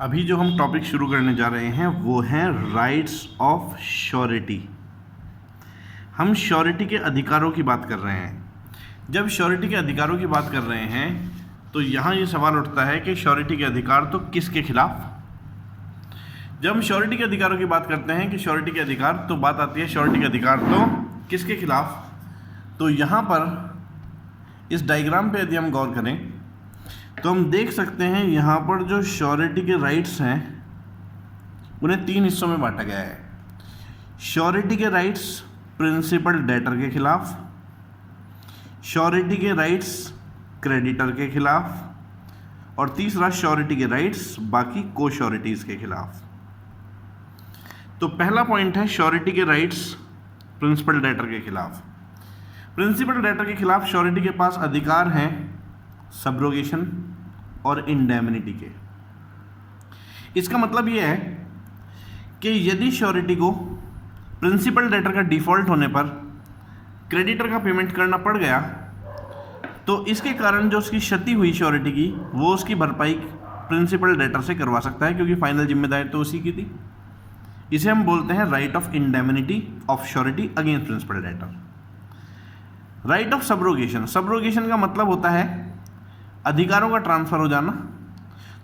अभी जो हम टॉपिक शुरू करने जा रहे हैं वो हैं राइट्स ऑफ श्योरिटी। हम श्योरिटी के अधिकारों की बात कर रहे हैं। जब श्योरिटी के अधिकारों की बात कर रहे हैं तो यहाँ ये सवाल उठता है कि श्योरिटी के अधिकार तो किसके खिलाफ। जब हम श्योरिटी के अधिकारों की बात करते हैं कि श्योरिटी के अधिकार, तो बात आती है श्योरिटी के अधिकार तो किसके खिलाफ। तो यहाँ पर इस डायग्राम पे यदि हम गौर करें तो हम देख सकते हैं यहाँ पर जो श्योरिटी के राइट्स हैं उन्हें 3 हिस्सों में बांटा गया है। श्योरिटी के राइट्स प्रिंसिपल डेटर के खिलाफ, श्योरिटी के राइट्स क्रेडिटर के खिलाफ, और तीसरा श्योरिटी के राइट्स बाकी को श्योरिटीज के खिलाफ। तो पहला पॉइंट है श्योरिटी के राइट्स प्रिंसिपल डेटर के खिलाफ। प्रिंसिपल डेटर के खिलाफ श्योरिटी के पास अधिकार हैं सब्रोगेशन और इंडेमनिटी के। इसका मतलब यह है कि यदि श्योरिटी को प्रिंसिपल डेटर का डिफॉल्ट होने पर क्रेडिटर का पेमेंट करना पड़ गया तो इसके कारण जो उसकी क्षति हुई श्योरिटी की वो उसकी भरपाई प्रिंसिपल डेटर से करवा सकता है, क्योंकि फाइनल जिम्मेदारी तो उसी की थी। इसे हम बोलते हैं right of indemnity of surety against principal debtor. Right of subrogation, subrogation का मतलब होता है अधिकारों का ट्रांसफर हो जाना।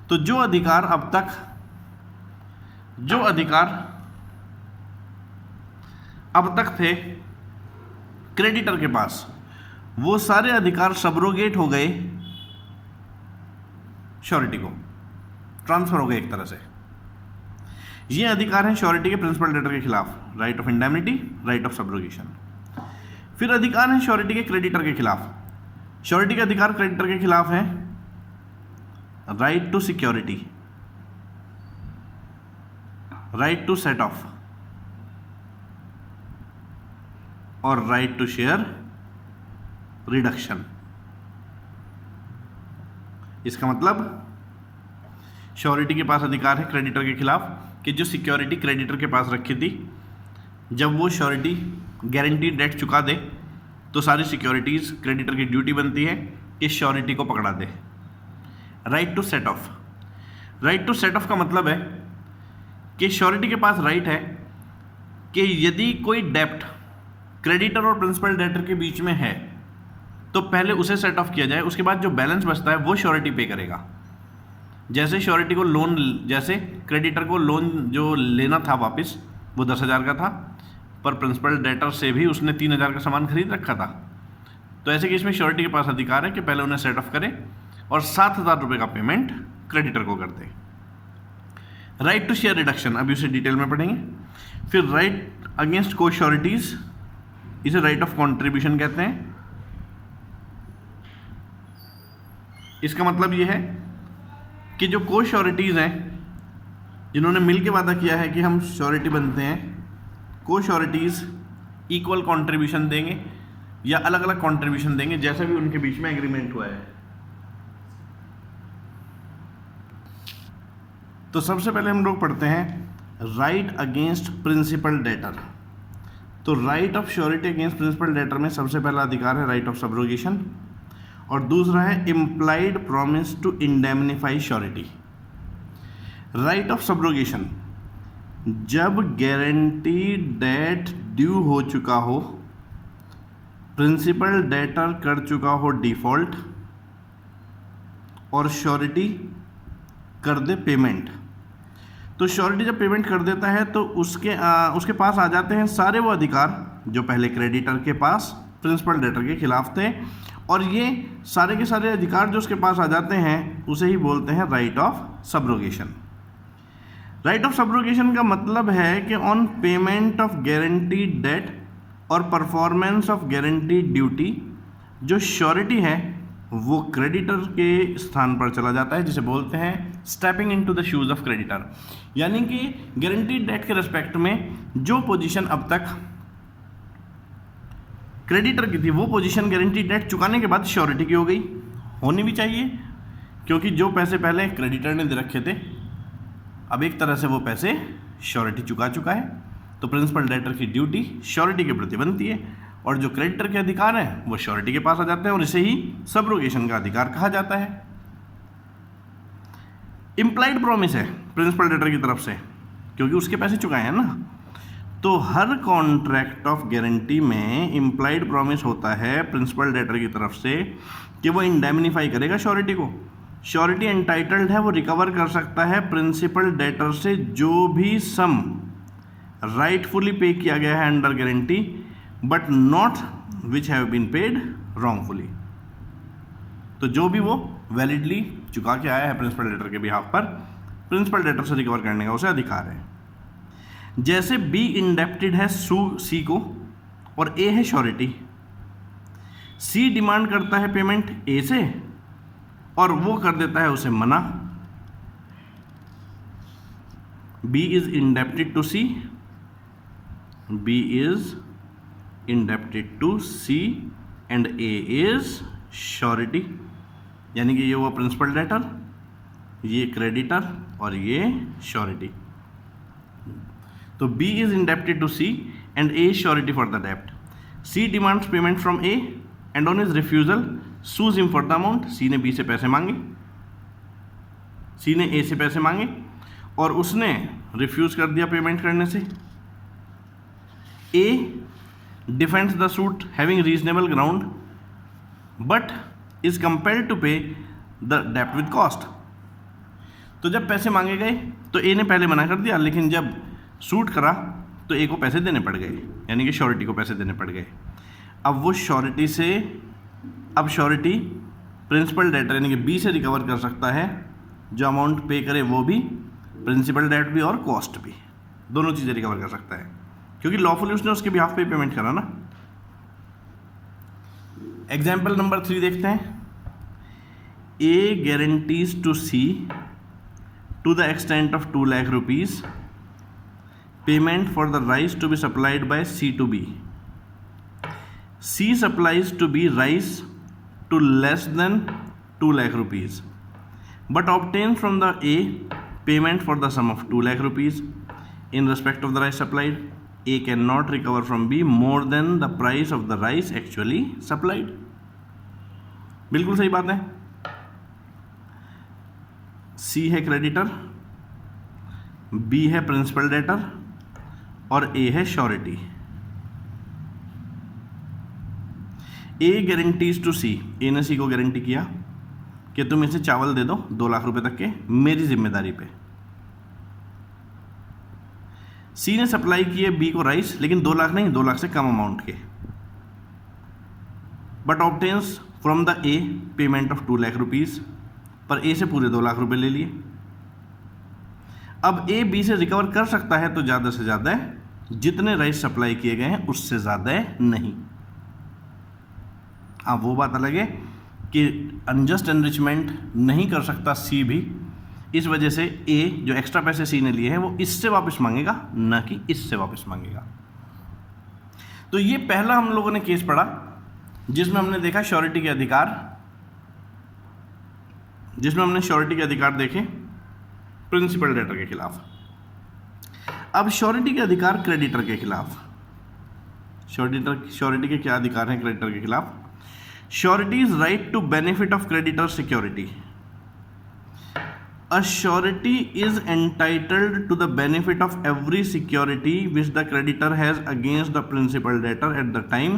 तो जो अधिकार अब तक थे क्रेडिटर के पास, वो सारे अधिकार सब्रोगेट हो गए, श्योरिटी को ट्रांसफर हो गए एक तरह से। ये अधिकार हैं श्योरिटी के प्रिंसिपल डेटर के खिलाफ, right of indemnity, right of subrogation. फिर अधिकार हैं श्योरिटी के क्रेडिटर के खिलाफ। श्योरिटी के अधिकार क्रेडिटर के खिलाफ है right to security, right to set off और राइट टू शेयर रिडक्शन। इसका मतलब श्योरिटी के पास अधिकार है क्रेडिटर के खिलाफ कि जो सिक्योरिटी क्रेडिटर के पास रखी थी, जब वो श्योरिटी गारंटीड डेट चुका दे तो सारी सिक्योरिटीज़ क्रेडिटर की ड्यूटी बनती है कि श्योरिटी को पकड़ा दे। Right to set off, right to set off का मतलब है कि श्योरिटी के पास राइट है कि यदि कोई डेप्ट क्रेडिटर और प्रिंसिपल डेटर के बीच में है तो पहले उसे सेट ऑफ किया जाए, उसके बाद जो बैलेंस बचता है वो श्योरिटी पे करेगा। जैसे श्योरिटी को लोन, जैसे क्रेडिटर को लोन जो लेना था वापस वो 10,000 का था, पर प्रिंसिपल डेटर से भी उसने 3,000 का सामान खरीद रखा था। तो ऐसे केस में श्योरिटी के पास अधिकार है कि पहले उन्हें सेट ऑफ करे और 7,000 रुपये का पेमेंट क्रेडिटर को कर दे। राइट टू शेयर रिडक्शन, अभी उसे डिटेल में पढ़ेंगे। फिर राइट अगेंस्ट को श्योरिटीज, इसे राइट ऑफ कॉन्ट्रीब्यूशन कहते हैं। इसका मतलब यह है कि जो को श्योरिटीज हैं जिन्होंने मिल के वादा किया है कि हम श्योरिटी बनते हैं, को श्योरिटीज इक्वल कंट्रीब्यूशन देंगे या अलग अलग कंट्रीब्यूशन देंगे, जैसा भी उनके बीच में एग्रीमेंट हुआ है। तो सबसे पहले हम लोग पढ़ते हैं राइट अगेंस्ट प्रिंसिपल डेटर। तो right of surety against principal debtor में सबसे पहला अधिकार है राइट ऑफ सब्रोगेशन और दूसरा है implied promise to indemnify surety. Right of subrogation, जब गारंटी डेट ड्यू हो चुका हो, प्रिंसिपल डेटर कर चुका हो डिफॉल्ट और श्योरिटी कर दे पेमेंट। तो श्योरिटी जब पेमेंट कर देता है तो उसके पास आ जाते हैं सारे वो अधिकार जो पहले क्रेडिटर के पास प्रिंसिपल डेटर के खिलाफ थे, और ये सारे के सारे अधिकार जो उसके पास आ जाते हैं उसे ही बोलते हैं right of subrogation. Right of subrogation का मतलब है कि on payment of guarantee debt और परफॉर्मेंस ऑफ गारंटी ड्यूटी जो श्योरिटी है वो क्रेडिटर के स्थान पर चला जाता है, जिसे बोलते हैं stepping into the shoes of creditor. यानी कि गारंटी डेट के रिस्पेक्ट में जो पोजीशन अब तक क्रेडिटर की थी वो पोजीशन गारंटी डेट चुकाने के बाद श्योरिटी की हो गई, होनी भी चाहिए, क्योंकि जो पैसे पहले क्रेडिटर ने दे रखे थे अब एक तरह से वो पैसे श्योरिटी चुका चुका है, तो प्रिंसिपल डेटर की ड्यूटी श्योरिटी के प्रति बनती है और जो क्रेडिटर के अधिकार हैं वो श्योरिटी के पास आ जाते हैं और इसे ही सब्रोगेशन का अधिकार कहा जाता है। इम्प्लाइड प्रॉमिस है प्रिंसिपल डेटर की तरफ से, क्योंकि उसके पैसे चुकाए हैं ना। तो हर कॉन्ट्रैक्ट ऑफ गारंटी में इम्प्लाइड प्रॉमिस होता है प्रिंसिपल डेटर की तरफ से कि वो इंडेमनीफाई करेगा श्योरिटी को। श्योरिटी एंटाइटल्ड है, वो रिकवर कर सकता है प्रिंसिपल डेटर से जो भी सम राइटफुली पे किया गया है under guarantee, but not which have been paid wrongfully. तो जो भी वो वैलिडली चुका के आया है प्रिंसिपल डेटर के बिहाफ पर, प्रिंसिपल डेटर से रिकवर करने का उसे अधिकार है। जैसे बी इंडेप्टेड है सी को और ए है श्योरिटी। सी डिमांड करता है पेमेंट ए से और वो कर देता है उसे मना। B is indebted to C, B is indebted to C and A is surety, यानी कि ये हुआ प्रिंसिपल डेटर, ये क्रेडिटर और ये श्योरिटी। तो B is indebted to C and A is surety for the debt. C demands payment from A and on his refusal sues him for the amount. C ने B से पैसे मांगे, C ने A से पैसे मांगे और उसने रिफ्यूज कर दिया पेमेंट करने से। A defends the suit having reasonable ground but is compelled to pay the debt with cost. तो जब पैसे मांगे गए तो A ने पहले मना कर दिया, लेकिन जब सूट करा तो ए को पैसे देने पड़ गए, यानी कि श्योरिटी को पैसे देने पड़ गए। अब वो श्योरिटी से, अब श्योरिटी प्रिंसिपल डेटर यानी कि बी से रिकवर कर सकता है जो अमाउंट पे करे, वो भी प्रिंसिपल डेट भी और कॉस्ट भी, दोनों चीज़ें रिकवर कर सकता है क्योंकि लॉफुली उसने उसके बिहाफ पे पेमेंट करा ना। एग्जाम्पल नंबर 3 देखते हैं। A guarantees to C to the extent of 2 lakh rupees payment for the rice to be supplied by C to B. C supplies to B rice to less than 2 lakh rupees but obtains from the A payment for the sum of 2 lakh rupees in respect of the rice supplied. A cannot recover from B more than the price of the rice actually supplied. बिल्कुल सही बात है। C है creditor, B है principal debtor और ए है surety. A guarantees to सी, ए ने सी को गारंटी किया कि तुम इसे चावल दे दो 2 लाख रुपए तक के मेरी जिम्मेदारी पे। सी ने सप्लाई किए बी को राइस, लेकिन 2 लाख नहीं, 2 लाख से कम अमाउंट के, but obtains from the A payment of 2 lakh rupees, पर ए से पूरे 2 लाख रुपए ले लिए। अब ए बी से रिकवर कर सकता है तो ज़्यादा से ज़्यादा जितने राइस सप्लाई किए गए हैं उससे ज़्यादा नहीं। अब वो बात अलग है कि अनजस्ट एनरिचमेंट नहीं कर सकता सी भी, इस वजह से ए जो एक्स्ट्रा पैसे सी ने लिए हैं वो इससे वापस मांगेगा, ना कि इससे वापस मांगेगा। तो ये पहला हम लोगों ने केस पढ़ा जिसमें हमने देखा श्योरिटी के अधिकार, जिसमें हमने श्योरिटी के अधिकार देखे प्रिंसिपल डेटर के खिलाफ। अब श्योरिटी के अधिकार क्रेडिटर के खिलाफ। श्योरिटी के क्या अधिकार हैं क्रेडिटर के खिलाफ? Surety is right to benefit of creditor security. A surety is entitled to the benefit of every security which the creditor has against the principal debtor at the time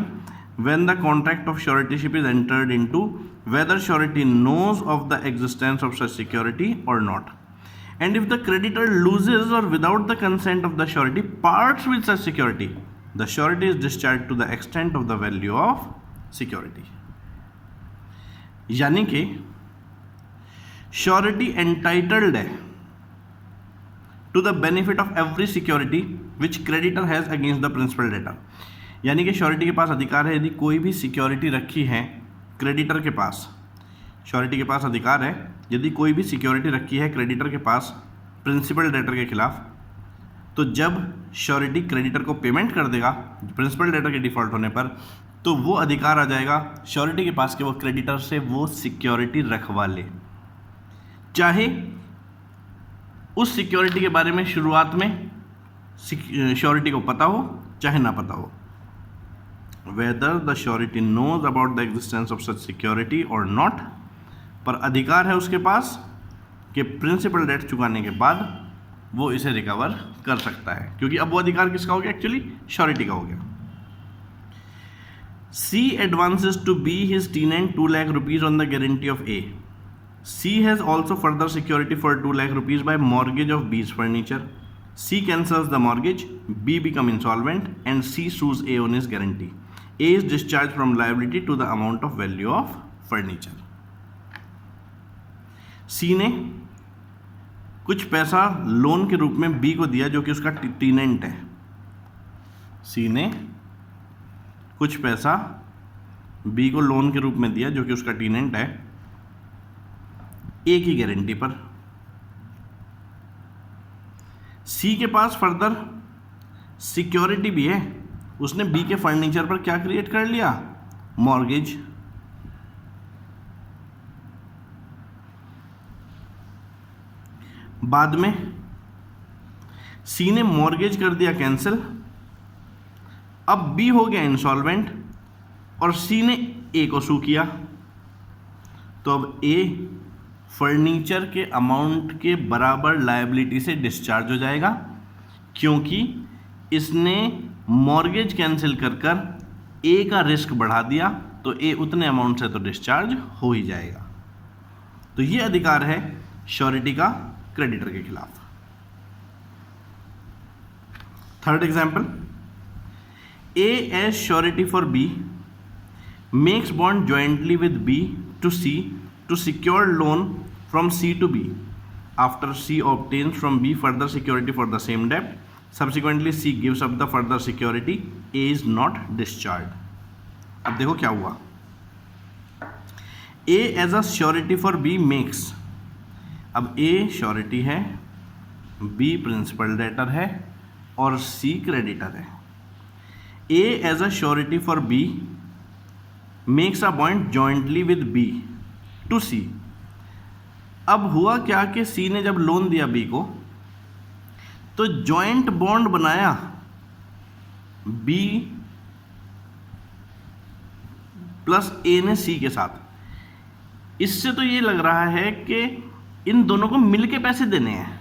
when the contract of suretyship is entered into, whether surety knows of the existence of such security or not. And if the creditor loses or without the consent of the surety parts with such security, the surety is discharged to the extent of the value of security. यानी कि surety entitled है to the benefit of every security which creditor has against the principal debtor. यानी कि surety के पास अधिकार है, यदि कोई भी सिक्योरिटी रखी है क्रेडिटर के पास, श्योरिटी के पास अधिकार है यदि कोई भी सिक्योरिटी रखी है क्रेडिटर के पास प्रिंसिपल डेटर के खिलाफ, तो जब श्योरिटी क्रेडिटर को पेमेंट कर देगा प्रिंसिपल डेटर के डिफॉल्ट होने पर, तो वो अधिकार आ जाएगा श्योरिटी के पास कि वो क्रेडिटर से वो सिक्योरिटी रखवा ले, चाहे उस सिक्योरिटी के बारे में शुरुआत में श्योरिटी को पता हो चाहे ना पता हो। Whether the surety knows about the existence of such security और नॉट, पर अधिकार है उसके पास कि प्रिंसिपल डेट चुकाने के बाद वो इसे रिकवर कर सकता है, क्योंकि अब वो अधिकार किसका हो गया, एक्चुअली श्योरिटी का हो गया। C advances to B his tenant 2 lakh rupees on the guarantee of A. C has also further security for 2 lakh rupees by mortgage of B's furniture. C cancels the mortgage, B become insolvent and C sues A on his guarantee. A is discharged from liability to the amount of value of furniture. C ने कुछ पैसा loan के रूप में B को दिया जो कि उसका टीनेंट है। C ने कुछ पैसा B को लोन के रूप में दिया जो कि उसका टीनेंट है, A की गारंटी पर। C के पास फर्दर सिक्योरिटी भी है, उसने B के फर्नीचर पर क्या क्रिएट कर लिया, मॉर्गेज। बाद में C ने मॉर्गेज कर दिया कैंसिल, अब B हो गया इंसॉल्वेंट और C ने A को सू किया, तो अब A फर्नीचर के अमाउंट के बराबर लायबिलिटी से डिस्चार्ज हो जाएगा, क्योंकि इसने मॉर्गेज कैंसिल कर कर A का रिस्क बढ़ा दिया, तो A उतने अमाउंट से तो डिस्चार्ज हो ही जाएगा। तो ये अधिकार है श्योरिटी का क्रेडिटर के खिलाफ। Third example, A as surety for B makes bond jointly with B to C to secure loan from C to B. After C obtains from B further security for the same debt, subsequently C gives up the further security, A is not discharged. अब देखो क्या हुआ, A as a surety for B makes, अब A surety है, B principal debtor है और C creditor है। A as a surety for B makes a bond jointly with B to C. अब हुआ क्या कि C ने जब लोन दिया B को, तो जॉइंट बॉन्ड बनाया B प्लस A ने C के साथ। इससे तो ये लग रहा है कि इन दोनों को मिलके पैसे देने हैं,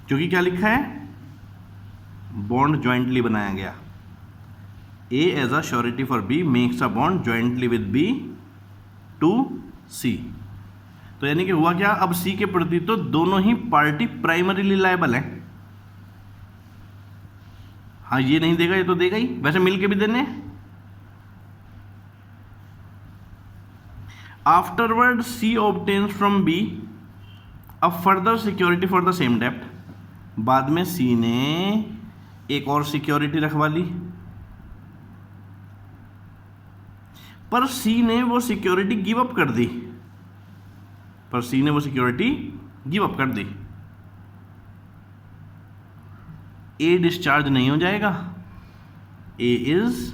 क्योंकि क्या लिखा है, बॉन्ड जॉइंटली बनाया गया। A as a surety for B makes a bond jointly with B to C. तो यानी कि हुआ क्या, अब C के प्रति तो दोनों ही पार्टी प्राइमरीली लायबल है। हाँ, ये नहीं देगा, ये तो देगा ही, वैसे मिलके भी देने। Afterward C obtains from B a further security for the same debt. बाद में C ने एक और सिक्योरिटी रखवा ली, पर C ने वो सिक्योरिटी गिव अप कर दी, A डिस्चार्ज नहीं हो जाएगा, A इज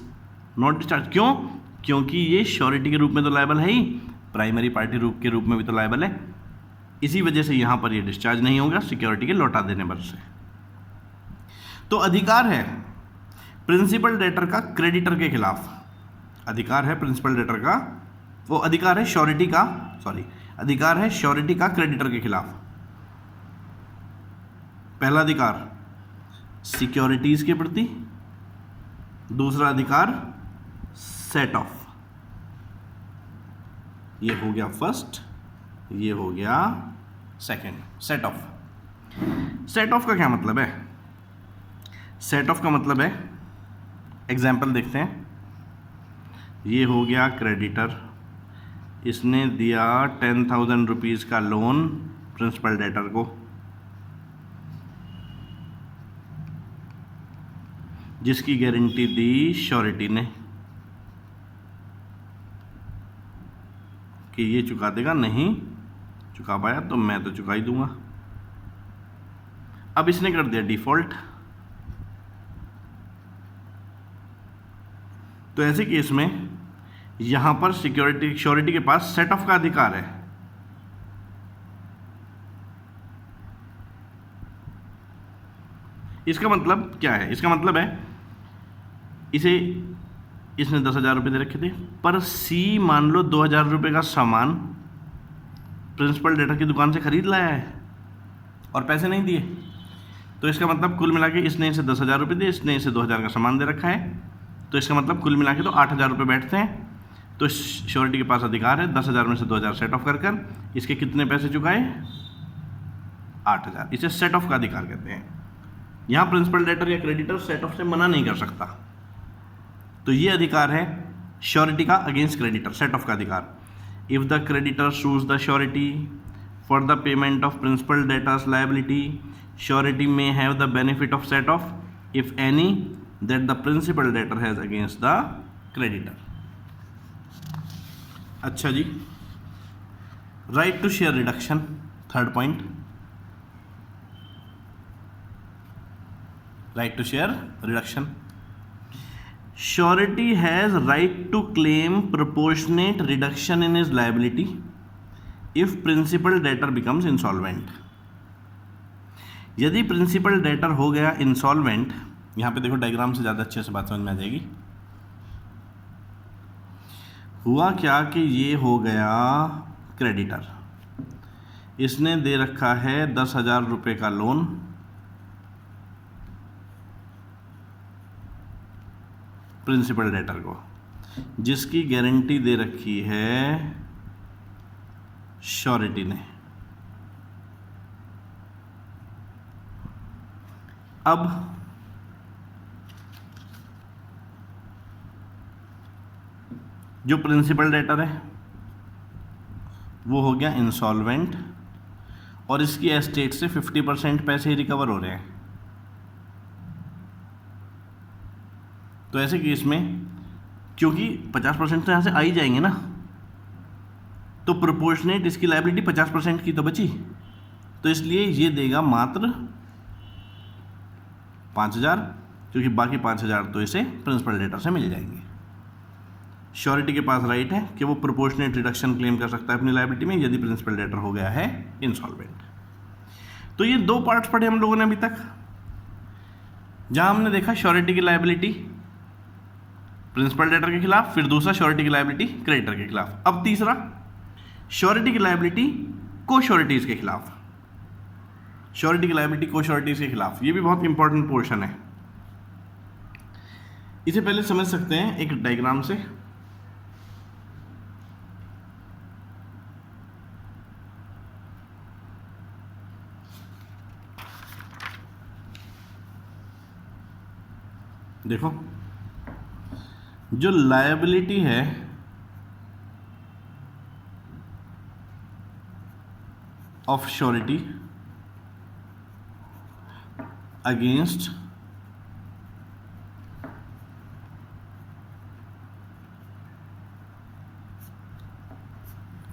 नॉट डिस्चार्ज। क्यों? क्योंकि ये श्योरिटी के रूप में तो लायबल है ही, प्राइमरी पार्टी रूप के रूप में भी तो लायबल है, इसी वजह से यहां पर ये डिस्चार्ज नहीं होगा सिक्योरिटी के लौटा देने पर से। तो अधिकार है प्रिंसिपल डेटर का क्रेडिटर के खिलाफ, अधिकार है प्रिंसिपल डेटर का, वो अधिकार है श्योरिटी का, अधिकार है श्योरिटी का क्रेडिटर के खिलाफ। पहला अधिकार सिक्योरिटीज के प्रति, दूसरा अधिकार सेट ऑफ, ये हो गया फर्स्ट, ये हो गया सेकंड। सेट ऑफ का क्या मतलब है? सेट ऑफ का मतलब है, एग्जाम्पल देखते हैं, ये हो गया क्रेडिटर, इसने दिया 10,000 रुपीज़ का लोन प्रिंसिपल डेटर को, जिसकी गारंटी दी श्योरिटी ने कि ये चुका देगा, नहीं चुका पाया तो मैं तो चुका ही दूंगा। अब इसने कर दिया डिफॉल्ट, तो ऐसे केस में यहां पर श्योरिटी के पास सेट ऑफ का अधिकार है। इसका मतलब क्या है? इसका मतलब है इसने 10,000 रुपये दे रखे थे, पर C मान लो 2,000 रुपये का सामान प्रिंसिपल डेटर की दुकान से खरीद लाया है, और पैसे नहीं दिए, तो इसका मतलब कुल मिला के इसने इसे 10,000 रुपये दिए, इसने इसे 2,000 का सामान दे रखा है, तो इसका मतलब कुल मिला के तो 8,000 रुपये बैठते हैं। तो श्योरिटी के पास अधिकार है 10,000 में से 2,000 सेट ऑफ कर इसके कितने पैसे चुकाए, 8,000। इसे सेट ऑफ का अधिकार कहते हैं। यहाँ प्रिंसिपल डेटर या क्रेडिटर सेट ऑफ से मना नहीं कर सकता, तो ये अधिकार है श्योरिटी का अगेंस्ट क्रेडिटर, सेट ऑफ का अधिकार। If the creditor sues the surety for the payment of principal debtor's liability, surety may have the benefit of set off if any that the principal debtor has against the creditor। अच्छा जी, right to share reduction, third point, right to share reduction. Surety has right to claim proportionate reduction in his liability if principal debtor becomes insolvent. यदि principal debtor हो गया insolvent, यहाँ पे देखो diagram से ज़्यादा अच्छे से बात समझ में आ जाएगी। हुआ क्या कि ये हो गया क्रेडिटर, इसने दे रखा है 10,000 रुपये का लोन, प्रिंसिपल डेटर को, जिसकी गारंटी दे रखी है श्योरिटी ने। अब जो प्रिंसिपल डेटर है वो हो गया इंसॉल्वेंट और इसकी एस्टेट से 50% पैसे ही रिकवर हो रहे हैं। तो ऐसे केस में क्योंकि 50% तो यहाँ से आ ही जाएंगे ना, तो प्रोपोर्शनेट इसकी लायबिलिटी 50% की तो बची, तो इसलिए ये देगा मात्र 5,000, क्योंकि बाकी 5,000 तो इसे प्रिंसिपल डेटर से मिल जाएंगे। श्योरिटी के पास राइट है कि वो प्रोपोर्शनेट रिडक्शन क्लेम कर सकता है अपनी लायबिलिटी में यदि प्रिंसिपल डेटर हो गया है इंसॉल्वेंट। तो ये दो पार्ट्स पढ़े हम लोगों ने अभी तक, जहां हमने देखा श्योरिटी की लायबिलिटी प्रिंसिपल डेटर के खिलाफ, फिर दूसरा श्योरिटी की लायबिलिटी क्रेडिटर के खिलाफ, अब तीसरा श्योरिटी की लायबिलिटी को श्योरिटीज के खिलाफ। श्योरिटी की लायबिलिटी को श्योरिटीज के खिलाफ, ये भी बहुत इंपॉर्टेंट पोर्शन है। इसे पहले समझ सकते हैं एक डायग्राम से। देखो, जो लायबिलिटी है of surety against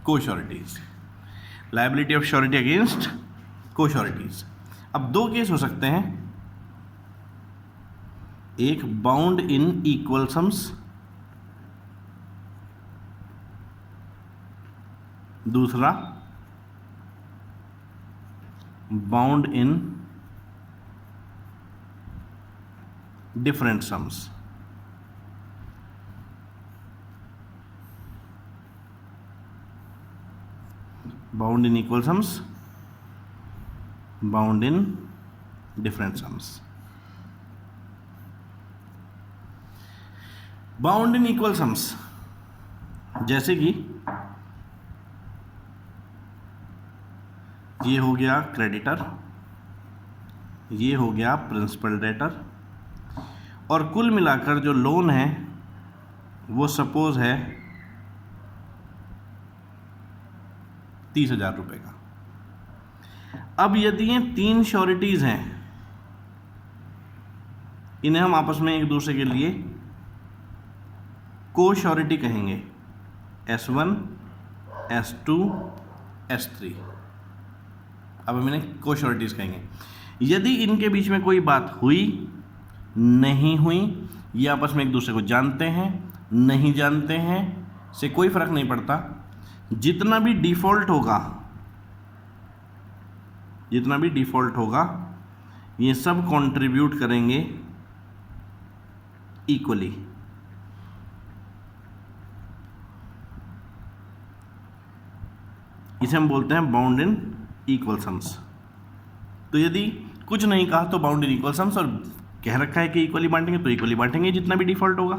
co-sureties, liability of surety against co-sureties. अब दो केस हो सकते हैं, एक बाउंड इन इक्वल सम्स, दूसरा bound in different sums. Bound in equal sums, bound in different sums. Bound in equal sums जैसे कि ये हो गया क्रेडिटर, ये हो गया प्रिंसिपल डेटर, और कुल मिलाकर जो लोन है वो सपोज है 30,000 रुपये का। अब यदि ये तीन श्योरिटीज हैं, इन्हें हम आपस में एक दूसरे के लिए को श्योरिटी कहेंगे, S1, S2, S3। अब हम इन्हें को श्योरिटीज कहेंगे। यदि इनके बीच में कोई बात हुई, नहीं हुई, ये आपस में एक दूसरे को जानते हैं, नहीं जानते हैं, से कोई फर्क नहीं पड़ता, जितना भी डिफॉल्ट होगा ये सब कंट्रीब्यूट करेंगे इक्वली। इसे हम बोलते हैं बाउंड इन इक्वल सम्स। तो यदि कुछ नहीं कहा तो बाउंड इन इक्वल सम्स, और कह रखा है कि इक्वली बांटेंगे तो इक्वली बांटेंगे जितना भी डिफॉल्ट होगा।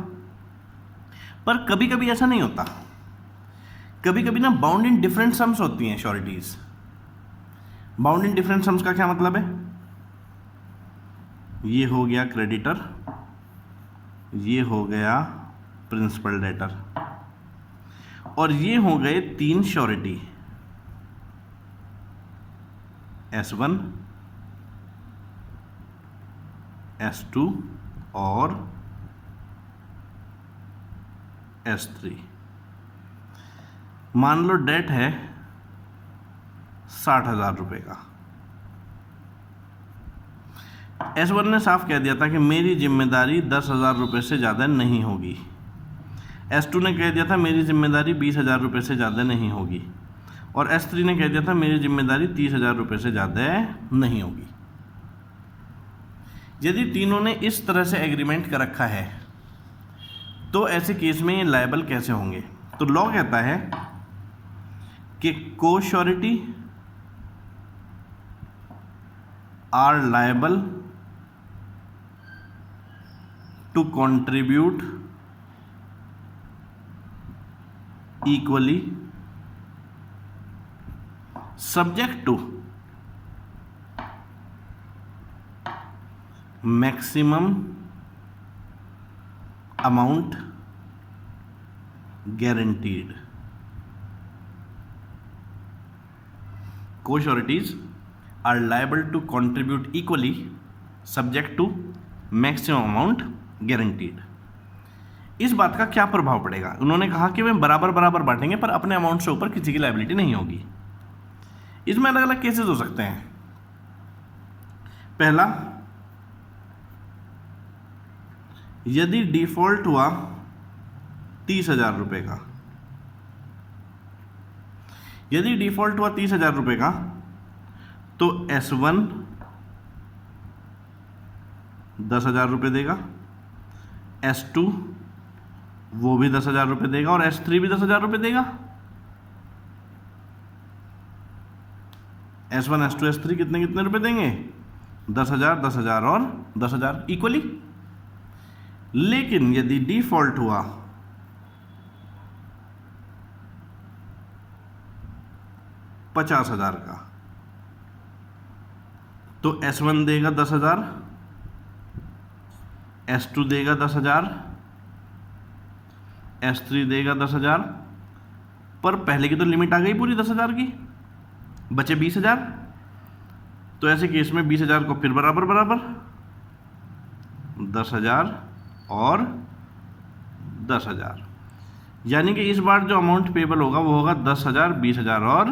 पर कभी कभी ऐसा नहीं होता, कभी कभी ना बाउंड इन डिफरेंट सम्स होती हैं sureties. Bound in different sums का क्या मतलब है? ये हो गया क्रेडिटर, ये हो गया प्रिंसिपल डेटर, और ये हो गए 3 श्योरिटी, S1, S2 और S3। मान लो डेट है 60,000 रुपये का। S1 ने साफ कह दिया था कि मेरी जिम्मेदारी 10,000 रुपये से ज़्यादा नहीं होगी। S2 ने कह दिया था मेरी जिम्मेदारी 20,000 रुपये से ज़्यादा नहीं होगी, और S3 ने कह दिया था मेरी जिम्मेदारी 30,000 रुपये से ज़्यादा नहीं होगी। यदि तीनों ने इस तरह से एग्रीमेंट कर रखा है तो ऐसे केस में ये लायबल कैसे होंगे? तो लॉ कहता है कि co surety are liable to contribute equally subject to maximum amount guaranteed. Co-sureties are liable to contribute equally subject to maximum amount guaranteed. इस बात का क्या प्रभाव पड़ेगा? उन्होंने कहा कि वे बराबर बराबर बांटेंगे पर अपने अमाउंट से ऊपर किसी की लायबिलिटी नहीं होगी। इसमें अलग अलग केसेस हो सकते हैं। पहला, यदि डिफॉल्ट हुआ 30,000 रुपये का, यदि डिफॉल्ट हुआ 30,000 रुपये का तो S1 10,000 रुपये देगा, S2 वो भी 10,000 रुपये देगा, और S3 भी 10,000 रुपये देगा। S1, S2, S3 कितने कितने रुपए देंगे? 10,000, 10,000 और 10,000 इक्वली। लेकिन यदि डिफॉल्ट हुआ 50,000 का तो S1 देगा 10,000, S2 देगा 10,000, S3 देगा 10,000, पर पहले की तो लिमिट आ गई पूरी 10,000 की, बचे 20,000। तो ऐसे केस में 20,000 को फिर बराबर बराबर 10,000 और 10,000, यानी कि इस बार जो अमाउंट पेबल होगा वो होगा 10,000, 20,000 और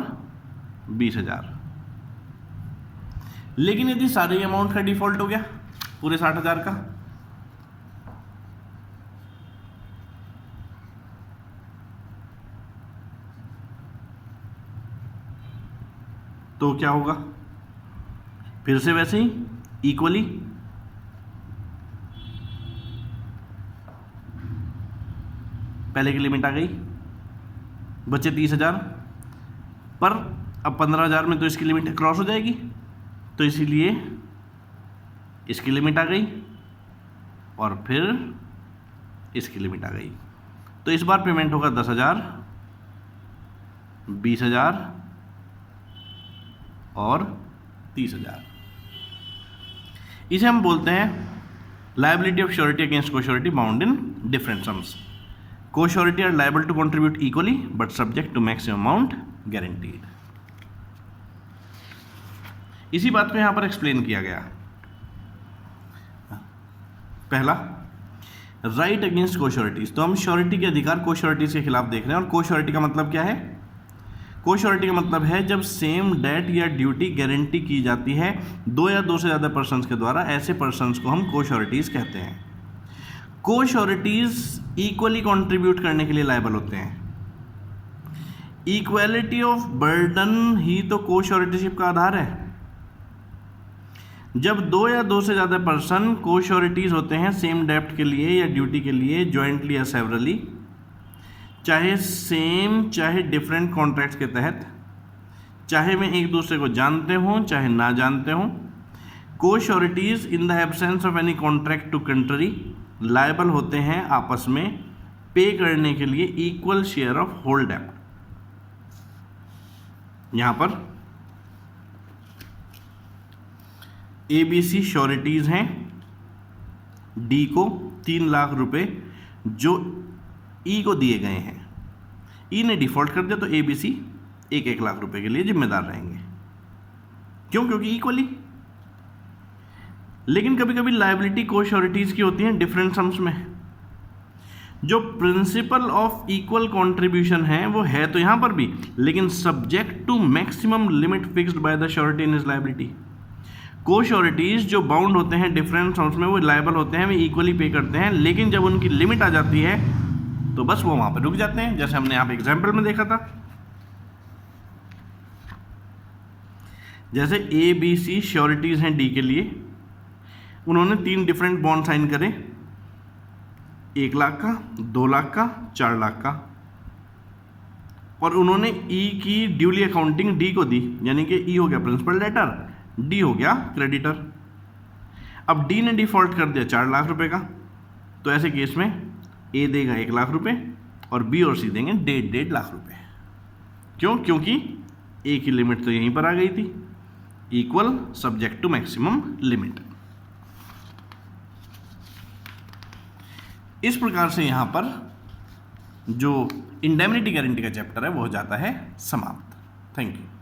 20,000। लेकिन यदि सारे अमाउंट का डिफॉल्ट हो गया पूरे 60,000 का, तो क्या होगा? फिर से वैसे ही इक्वली पहले की लिमिट आ गई, बचे 30,000, पर अब 15,000 में तो इसकी लिमिट क्रॉस हो जाएगी, तो इसीलिए इसकी लिमिट आ गई और फिर इसकी लिमिट आ गई। तो इस बार पेमेंट होगा 10,000, 20,000 और 30,000। इसे हम बोलते हैं liability of surety against co surety bound in different sums. Co surety are liable to contribute equally but subject to maximum amount guaranteed. इसी बात को यहां पर एक्सप्लेन किया गया। पहला, राइट अगेंस्ट को श्योरिटीज। तो हम श्योरिटी के अधिकार को श्योरिटीज के खिलाफ देख रहे हैं, और को श्योरिटी का मतलब क्या है? को श्योरिटी का मतलब है जब सेम डेट या ड्यूटी गारंटी की जाती है 2 या 2 से ज़्यादा पर्सन्स के द्वारा, ऐसे पर्सन्स को हम को श्योरिटीज कहते हैं। को श्योरिटीज इक्वली कंट्रीब्यूट करने के लिए लायबल होते हैं। इक्वालिटी ऑफ बर्डन ही तो को श्योरिटीशिप का आधार है। जब 2 या 2 से ज़्यादा पर्सन को श्योरिटीज होते हैं सेम डेप्ट के लिए या ड्यूटी के लिए, जॉइंटली या सेवरली, चाहे सेम चाहे डिफरेंट कॉन्ट्रैक्ट्स के तहत, चाहे वे एक दूसरे को जानते हों चाहे ना जानते हों, co sureties in the absence of any contract to contrary liable होते हैं आपस में पे करने के लिए इक्वल शेयर ऑफ होल डेब्ट। यहां पर ABC श्योरिटीज हैं, डी को 3 लाख रुपए जो ई को दिए गए हैं। ई ने डिफॉल्ट कर दिया तो ABC 1 लाख रुपए के लिए जिम्मेदार रहेंगे। क्यों? क्योंकि इक्वली। लेकिन कभी कभी लायबिलिटी को श्योरिटीज की होती हैं डिफरेंट सम्स में। जो प्रिंसिपल ऑफ इक्वल कंट्रीब्यूशन है वो है तो यहां पर भी, लेकिन subject to maximum limit fixed by the surety in his liability. Co sureties जो बाउंड होते हैं डिफरेंट सम्स में, वो लायबल होते हैं, वे इक्वली पे करते हैं, लेकिन जब उनकी लिमिट आ जाती है तो बस वो वहां पर रुक जाते हैं, जैसे हमने यहां पे एग्जाम्पल में देखा था। जैसे ABC श्योरिटीज हैं डी के लिए, उन्होंने 3 डिफरेंट बॉन्ड साइन करे, 1 लाख का, 2 लाख का, 4 लाख का, और उन्होंने ई की ड्यूली अकाउंटिंग डी को दी, यानी कि ई हो गया प्रिंसिपल डेटर, डी हो गया क्रेडिटर। अब डी ने डिफॉल्ट कर दिया 4 लाख रुपए का, तो ऐसे केस में ए देगा 1 लाख रुपए और बी और सी देंगे 1.5 लाख रुपए। क्यों? क्योंकि ए की लिमिट तो यहीं पर आ गई थी, equal subject to maximum limit. इस प्रकार से यहां पर जो इंडेमनिटी गारंटी का चैप्टर है वो हो जाता है समाप्त। Thank you.